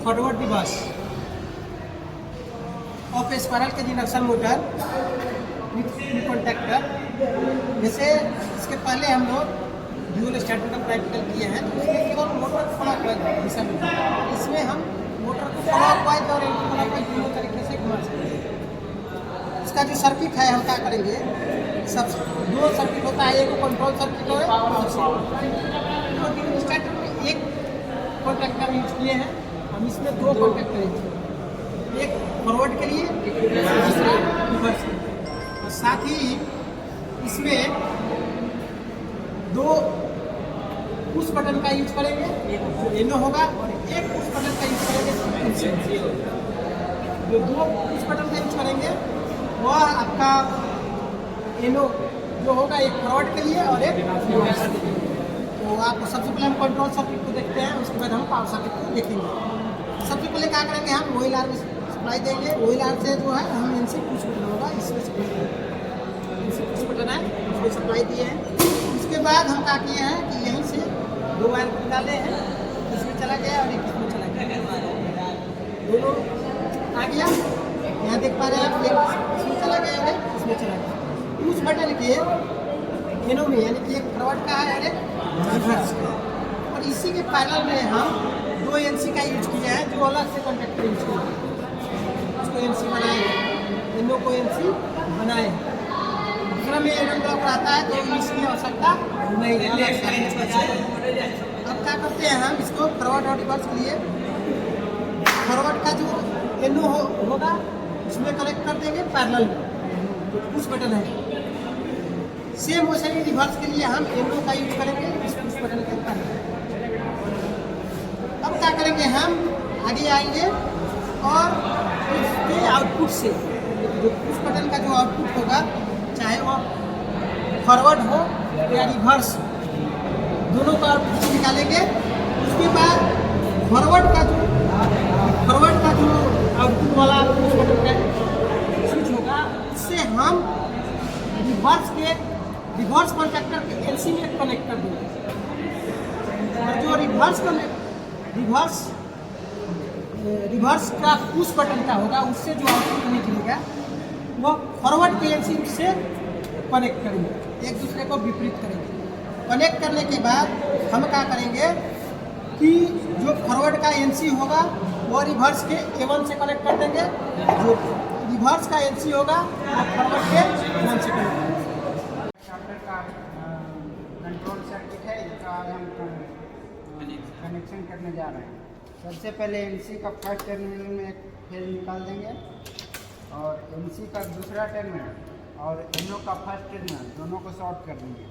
Forward reverse of spiral के induction motor with contactor. जैसे इसके पहले हम लोग ड्यूल स्टार्टर का प्रैक्टिकल किए हैं, तो इसमें केवल मोटर क्लॉकवाइज दिशा में, इसमें हम मोटर को क्लॉकवाइज और एंटी क्लॉकवाइज दोनों तरीके से घुमा सकते हैं। इसका जो सर्किट है हम क्या करेंगे, सब दो सर्किट होता है, एक कंट्रोल सर्किट और पावर सर्किट। ड्यूल स्टार्टर में एक कॉन्टैक्टर यूज किए हैं हम, इसमें दो कॉन्टैक्टर यूज किए हैं, एक फॉरवर्ड के लिए दूसरा रिवर्स के लिए। और साथ ही इसमें दो पुश बटन का यूज करेंगे, जो एनो होगा, और एक पुश बटन का यूज करेंगे। जो दो पुश बटन का यूज करेंगे वह आपका एनो जो होगा, एक फॉरवर्ड के लिए और एक रिवर्स के लिए। तो आपको सबसे पहले हम कंट्रोल सर्किट को देखते हैं, उसके बाद हम पावर सर्किट को देखेंगे। सबसे पहले क्या करेंगे, हम ओएल आर में सप्लाई देंगे। ओएल आर से जो है हम इनसे पुश बटन होगा, इसमें पुश बटन है, उसको सप्लाई दिए हैं। उसके बाद हम क्या किए हैं कि यहीं से दो वायर निकाले हैं, इसमें चला गया और एक इसमें चला गया, दोनों आ गया। यहाँ देख पा रहे हैं आप, एक इसमें चला गया है, इसमें चला गया। उस बटन के एनो में, यानी कि एक फॉरवर्ड का है और एक रिवर्स का, और इसी के पैरेलल में हम दो एनसी का यूज किया है, जो अलग से कॉन्टैक्टर यूज किया है। उसको एनसी बनाए हैं, एनो को एनसी बनाए हैं। दूसरा में एनो ब्लॉक रहता है, तो इसकी आवश्यकता नहीं है। अब क्या करते हैं हम इसको फॉरवर्ड और रिवर्स के लिए, फॉरवर्ड का जो एनो होगा उसमें कनेक्ट कर देंगे पैरेलल में, जो पुश बटन है। सेम वैसे ही रिवर्स के लिए हम एनो का यूज करेंगे, इस पुश बटन के ऊपर। अब क्या करेंगे, हम आगे आएंगे और उसके आउटपुट से जो पुश बटन का जो आउटपुट होगा, चाहे वो फॉरवर्ड हो या रिवर्स, दोनों का आउटपुट निकालेंगे। उसके बाद फॉरवर्ड का जो आउटपुट वाला पुश बटन का स्विच होगा, उससे हम रिवर्स कॉन्टैक्टर के एलसी में कनेक्ट कर देंगे। और जो रिवर्स का पुश बटन का होगा, उससे जो आउटपुट निकलेगा वो फॉरवर्ड के एलसी से कनेक्ट करेंगे, एक दूसरे को विपरीत करेंगे। कनेक्ट करने के बाद हम क्या करेंगे कि जो फॉरवर्ड का एनसी होगा वो रिवर्स के A1 से कनेक्ट कर देंगे, जो रिवर्स का एनसी होगा वो फॉरवर्ड के A1 से कनेक्ट करेंगे। का कंट्रोल सर्किट है, इसका आज हम कनेक्शन करने जा रहे हैं। सबसे पहले एनसी का फर्स्ट टर्मिनल में एक फेज निकाल देंगे, और एनसी का दूसरा टर्मिनल और एनो का फर्स्ट टर्मिनल दोनों को शॉर्ट कर देंगे।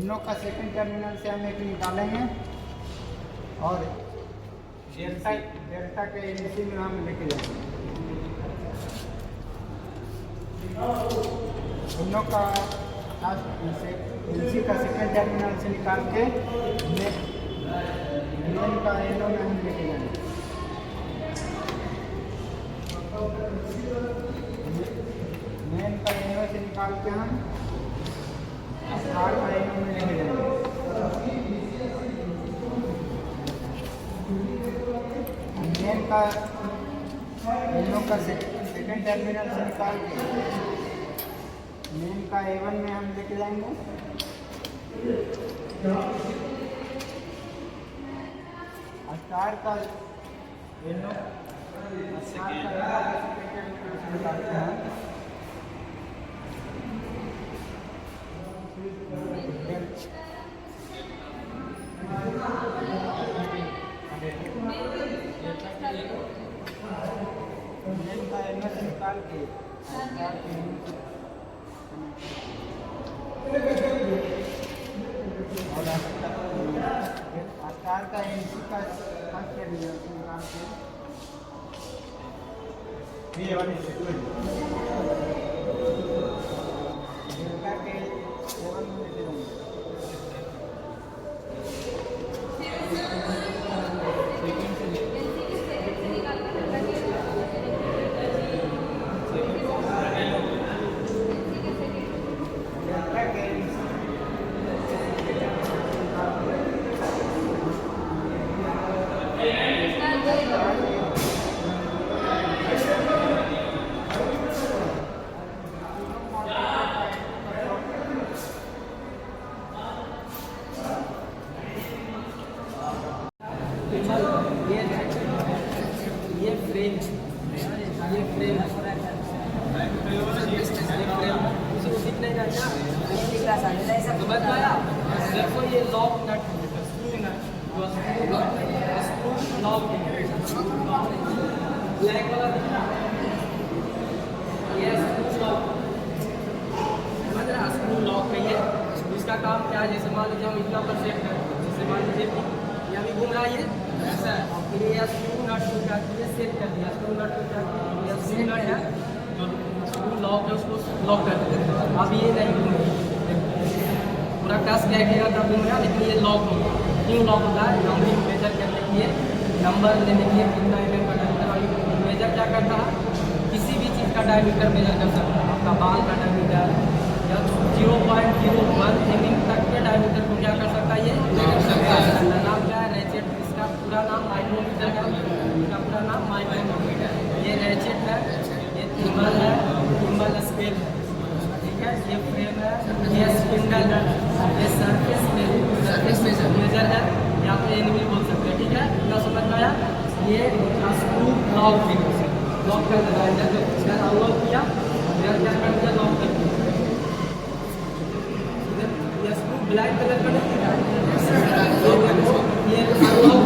एनो का सेकंड टर्मिनल से हम एक निकालेंगे और डेल्टा के एनसी में हम लेके जाएंगे। एनो का एनसी का सेकंड टर्मिनल से निकाल के मेन का एनो में हम लेके जाएंगे। मेन का एनो से निकाल के हम स्टार का एनो में लेके जाएंगे। मेन का एनो का सेकंड टर्मिनल से निकाल के मेन का A1 में हम लेके जाएंगे। स्टार का एनो निकालते हैं। मेन का एनो से निकाल के स्टार का एनसी का फर्स्ट टर्मिनल से निकाल के डेल्टा के A1 में लेके जाएंगे। nut है, the screw nut, जो screw lock है, ब्लैक वाला दिख रहा है, ये screw lock, समझ रहा है? screw lock है ये, इसका काम क्या है? जैसे मान लीजिए हम इतना पर सेट करें, जैसे मान लीजिए ये अभी घूम रहा है ये ऐसा है, और फिर ये screw nut को क्या किया, सेट कर दिया, screw nut को क्या किया, ये screw nut है, जो screw lock है उसको लॉक कर दिया, अब ये नहीं घूमेगी, पूरा कस क्या किया था घूम रहा, लेकिन ये लॉक होगा। क्यों लॉक होता है? नंबरिंग मेजर करने के लिए, नंबर लेने के लिए कितना mm का डायमीटर, मेजर क्या करता है? किसी भी चीज़ का डायमीटर मेजर कर सकता है, आपका बाल का डायमीटर या 0.01 mm तक के डायमीटर को क्या कर सकता है? ये नाम क्या है? रेचेट। इसका पूरा नाम माइक्रोमीटर है, इसका पूरा नाम माइक्रोमीटर है। ये रेचेट है, ये थिम्बल है, थिम्बल स्केल है, ठीक है? ये फ्रेम है, ये स्पिंडल है, ये सरफेस मेजर है, या तो एन भी बोल सकते हैं, ठीक है? इतना समझ में आया? ये स्क्रू लॉक भी लॉक कर देता है, जब अनलॉक किया फिर क्या कर दिया, लॉक कर दिया। ये स्क्रू ब्लैक कलर का नहीं है, ये अनलॉक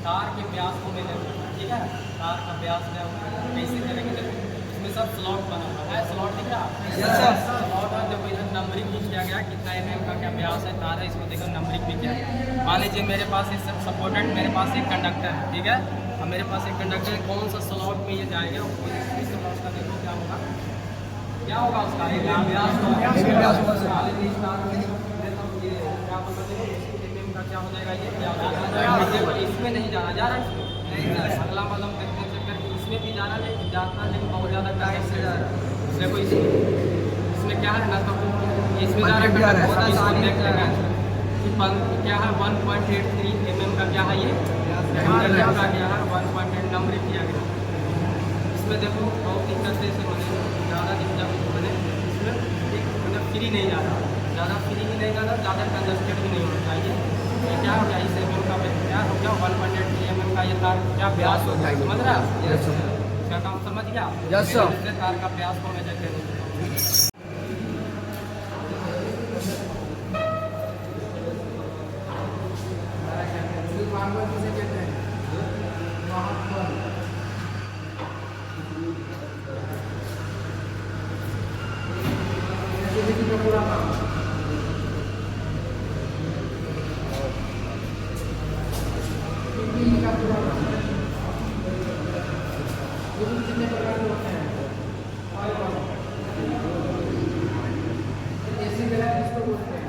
तार के व्यास को मेजर करना, ठीक है? तार का व्यास क्या होगा, कैसे करेंगे? देखो इसमें सब स्लॉट बना हुआ है, स्लॉट दिख रहा है? स्लॉट है, देखो इधर नंबरिंग भी किया गया, कितना mm का क्या व्यास है, तार है, इसको देखो नंबरिंग भी किया गया। मान लीजिए मेरे पास इस सपोर्टेड, मेरे पास एक कंडक्टर है, ठीक है? अब मेरे पास एक कंडक्टर है, कौन सा स्लॉट में ये जाएगा, इस स्लॉट का देखो क्या होगा, क्या होगा उसका व्यास क्या हो जाएगा, ये इसमें नहीं जाना, जा रहा है अगला वाला देखते चक्कर, इसमें भी जाना नहीं जाता, लेकिन बहुत ज़्यादा टाइम से जा रहा है। देखो इसमें क्या है ना, तो इसमें जा रहा है, क्या है 1.83 mm का क्या है, ये का क्या है 1.8 नंबरिंग किया गया। इसमें देखो बहुत दिक्कत से बने, ज़्यादा दिक्कत बने, इसमें मतलब फ्री नहीं जा रहा, ज़्यादा फ्री भी नहीं जा रहा, ज़्यादा कंजस्टेड भी नहीं होना चाहिए। ये क्या हो गया, इस mm का क्या हो गया, 1.8 mm का ये तार क्या व्यास हो गया, समझ रहा है? इसका काम समझ गया? Yes sir. तार का व्यास को मेजर करेंगे। कितने प्रकार के होते हैं? ऑयल वाला एसी ग्लैस इसको बोलते हैं।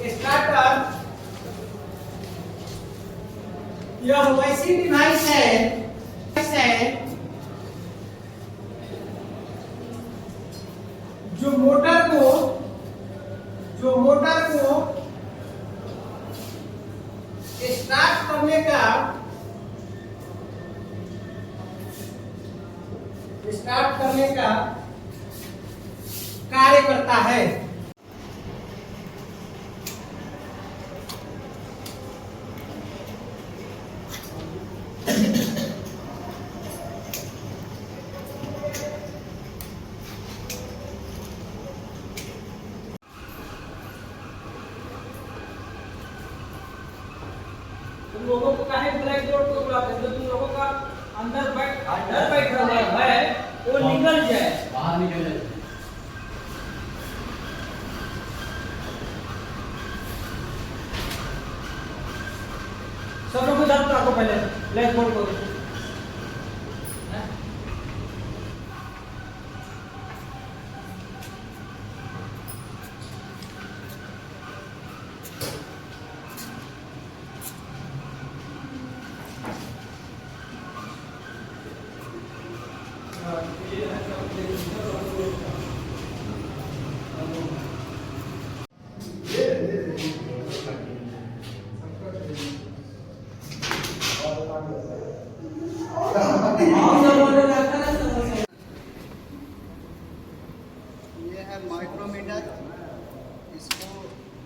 स्टार्टर यह वैसी डिवाइस है जो मोटर को स्टार्ट करने का कार्य करता है। तुम लोगों को काहे ब्लैक बोर्ड को बुलाते हैं? जो तुम लोगों का अंदर बैठ रहा है वो निकल जाए, बाहर निकल जाए। सब लोग इधर रखो पहले ब्लैक बोर्ड को। ये है माइक्रोमीटर। इसको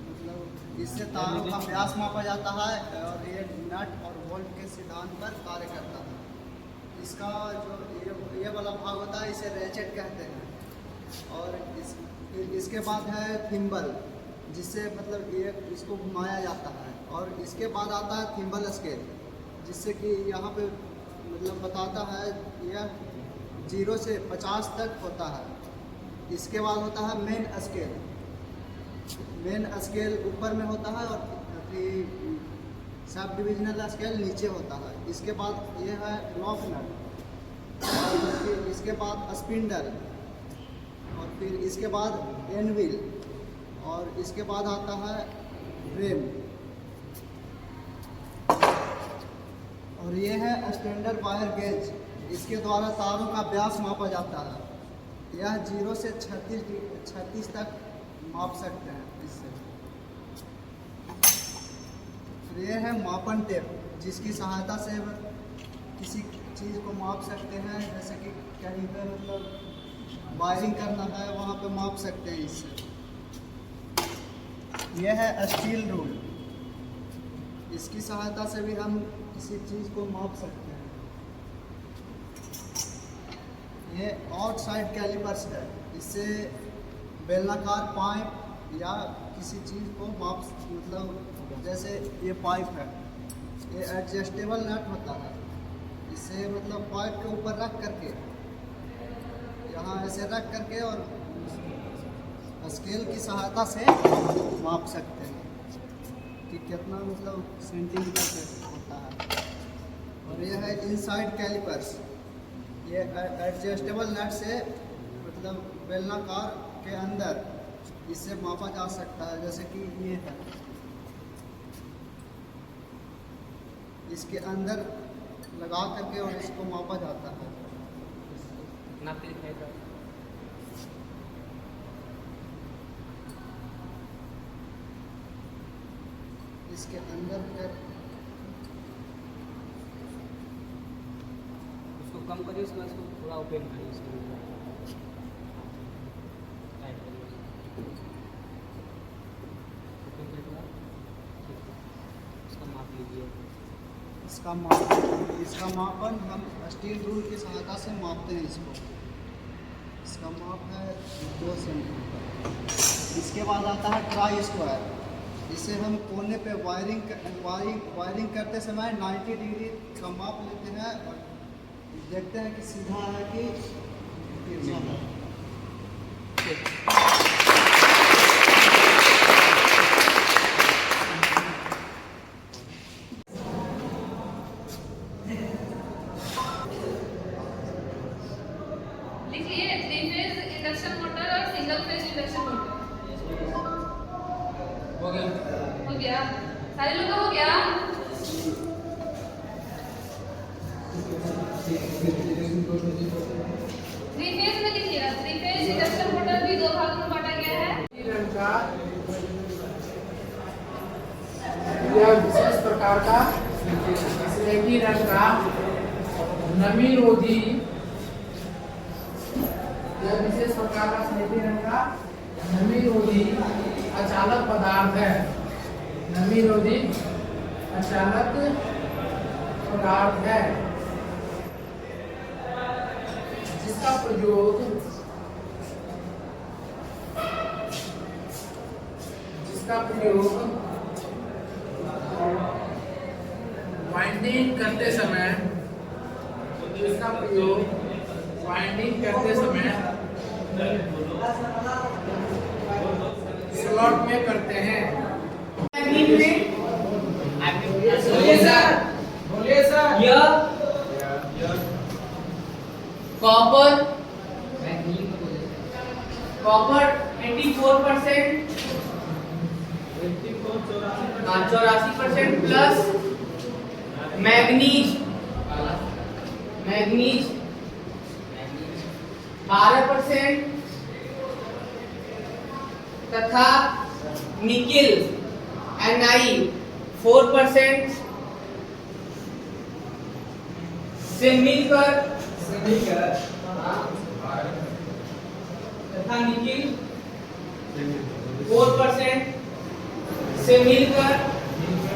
मतलब इससे तारों का व्यास मापा जाता है और ये नट और बोल्ट के सिद्धांत पर कार्य करता है। इसका जो ये वाला भाग होता है इसे रेचेट कहते हैं। और इसके बाद है थिम्बल, जिससे मतलब ये इसको घुमाया जाता है। और इसके बाद आता है थिम्बल स्केल, जिससे कि यहाँ पे मतलब बताता है यह 0 से 50 तक होता है। इसके बाद होता है मेन स्केल। मेन स्केल ऊपर में होता है और सब डिविजनल स्केल नीचे होता है। इसके बाद ये है लॉक नट, और इसके बाद स्पिंडल, और फिर इसके बाद एनविल, और इसके बाद आता है रेम, और ये है स्टैंडर्ड वायर गेज। इसके द्वारा तारों का व्यास मापा जाता है। यह 0 से 36 तक माप सकते हैं इससे। फिर ये है मापन टेप, जिसकी सहायता से किसी चीज़ को माप सकते हैं। जैसे कि कहीं पे मतलब वायरिंग करना है वहाँ पे माप सकते हैं इससे। यह है स्टील रूल, इसकी सहायता से भी हम किसी चीज़ को माप सकते हैं। ये आउटसाइड कैलिपर्स है, इससे बेलनाकार पाइप या किसी चीज़ को माप मतलब जैसे ये पाइप है, ये एडजस्टेबल नट होता है। इससे मतलब पाइप के ऊपर रख करके यहाँ ऐसे रख करके और स्केल की सहायता से माप सकते हैं कि कितना मतलब सेंटीमीटर से होता है। और यह है इनसाइड कैलिपर्स, ये एडजस्टेबल नट से मतलब बेलनाकार के अंदर इससे मापा जा सकता है। जैसे कि ये है, इसके अंदर लगा करके और इसको मापा जाता है। इसके अंदर कर उसको कम करिए, उसमें इसको थोड़ा ओपन करिए, इसको टाइट करिए, ओपन करिए थोड़ा, इसका माप लीजिए। इसका मापन हम स्टील रूल की सहायता से मापते हैं इसको। इसका माप है 2 सेंटीमीटर। इसके बाद आता है ट्राई स्क्वायर। इसे हम कोने पे वायरिंग करते समय 90 डिग्री का माप लेते हैं और देखते हैं कि सीधा है कि तिरछा है। लिखिए 3 फेज इंडक्शन मोटर और सिंगल फेज इंडक्शन मोटर। हो गया। हो गया, सारे लोग का हो गया। 3 फेज में लिखिएगा, 3 फेज इंडक्शन मोटर भी 2 भाग में बांटा गया है। रंग का यह विशेष प्रकार का स्लेटी रंग का नमी रोधी, यह विशेष प्रकार का स्लेटी रंग का नमी रोधी अचालक पदार्थ है। नमी रोधी अचालक पदार्थ है जिसका प्रयोग वाइंडिंग करते समय स्लॉट में करते हैं। बोलिए सर। यह कॉपर 84%, 84% प्लस मैग्नीज 12% तथा निकिल Ni 4% से मिलकर तथा निकिल 4% से मिलकर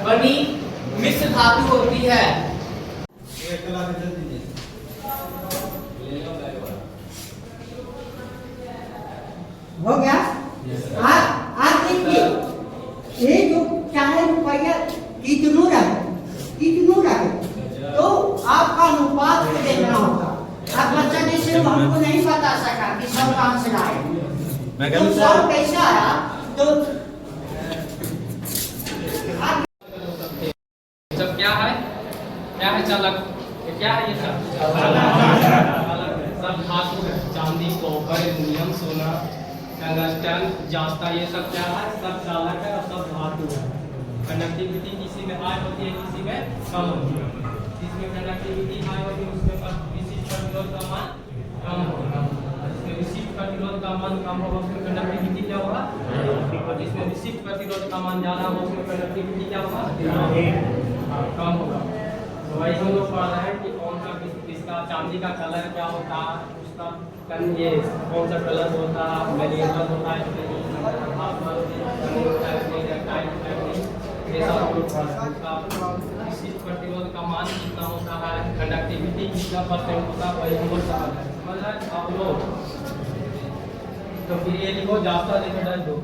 बनी मिश्र धातु होती है। हो गया। आज देखिए ये जो चाहे रुपया कितनों रहे तो आपका अनुपात को देखना होगा। अब बच्चा जैसे हमको नहीं बता सका कि 100 कहाँ से लाए, तो 100 कैसे आया तो सब क्या है चालक, ये क्या है? ये सब धातु है, चांदी, कॉपर, एल्युमिनियम, सोना, टंगस्टन, जास्ता, ये सब क्या है? सब चालक है और सब धातु है। कंडक्टिविटी किसी में हाई होती है, किसी में कम होती है। जिसमें कंडक्टिविटी हाई होती है उसमें विशिष्ट प्रतिरोध का मान कम होगा, जिसमें विशिष्ट प्रतिरोध का मान कम होगा उसमें कंडक्टिविटी क्या होगा? और जिसमें विशिष्ट प्रतिरोध का मान ज्यादा होगा उसमें कंडक्टिविटी क्या होगा? कम होगा। तो वही हम लोग पढ़ रहे हैं कि कौन सा किसका चांदी का कलर क्या होता है, उसका ये कौन सा कलर होता है, वेरिएबल होता है, ये सब लोग पढ़ रहे हैं। उसका विशिष्ट प्रतिरोध का मान कितना होता है, कंडक्टिविटी कितना परसेंट होता है, वही हम लोग समझ रहे हैं। समझ रहे हैं आप लोग? तो फिर ये लिखो, जास्ता देखो,